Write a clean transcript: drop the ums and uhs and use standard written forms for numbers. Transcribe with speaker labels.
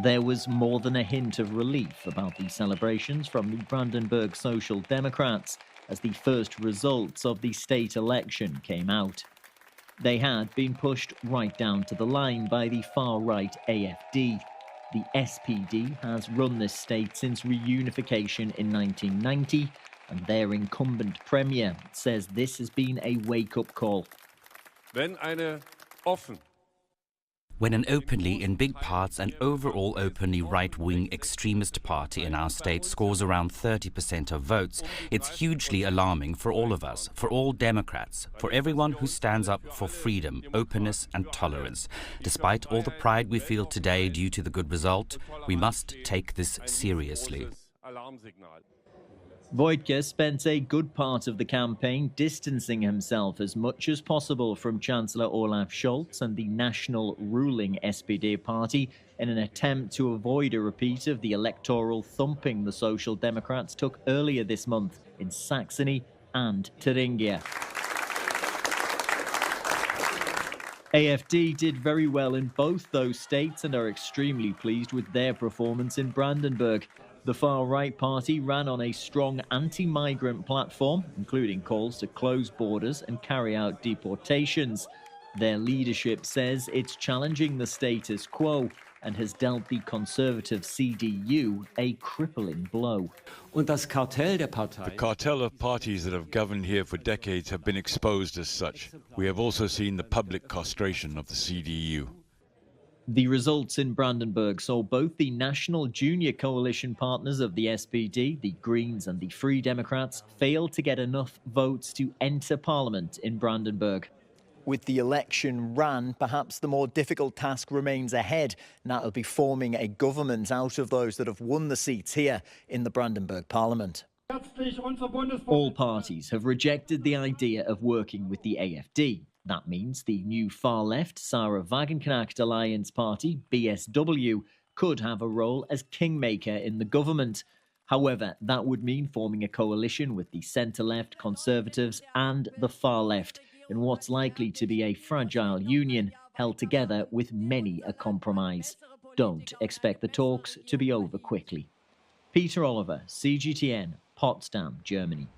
Speaker 1: There was more than a hint of relief about the celebrations from the Brandenburg Social Democrats as the first results of the state election came out. They had been pushed right down to the line by the far-right AFD. The SPD has run this state since reunification in 1990, and their incumbent premier says this has been a wake-up call.
Speaker 2: When an openly, in big parts, and overall openly right-wing extremist party in our state scores around 30% of votes, it's hugely alarming for all of us, for all Democrats, for everyone who stands up for freedom, openness and tolerance. Despite all the pride we feel today due to the good result, we must take this seriously.
Speaker 1: Wojtke spent a good part of the campaign distancing himself as much as possible from Chancellor Olaf Scholz and the national ruling SPD party in an attempt to avoid a repeat of the electoral thumping the Social Democrats took earlier this month in Saxony and Thuringia. AFD did very well in both those states and are extremely pleased with their performance in Brandenburg. The far-right party ran on a strong anti-migrant platform, including calls to close borders and carry out deportations. Their leadership says it's challenging the status quo and has dealt the conservative CDU a crippling blow.
Speaker 3: The cartel of parties that have governed here for decades have been exposed as such. We have also seen the public castration of the CDU.
Speaker 1: The results in Brandenburg saw both the national junior coalition partners of the SPD, the Greens and the Free Democrats, fail to get enough votes to enter parliament in Brandenburg. With the election ran, perhaps the more difficult task remains ahead, and that will be forming a government out of those that have won the seats here in the Brandenburg parliament. All parties have rejected the idea of working with the AFD. That means the new far-left Sarah Wagenknecht Alliance Party, BSW, could have a role as kingmaker in the government. However, that would mean forming a coalition with the centre-left Conservatives and the far-left in what's likely to be a fragile union held together with many a compromise. Don't expect the talks to be over quickly. Peter Oliver, CGTN, Potsdam, Germany.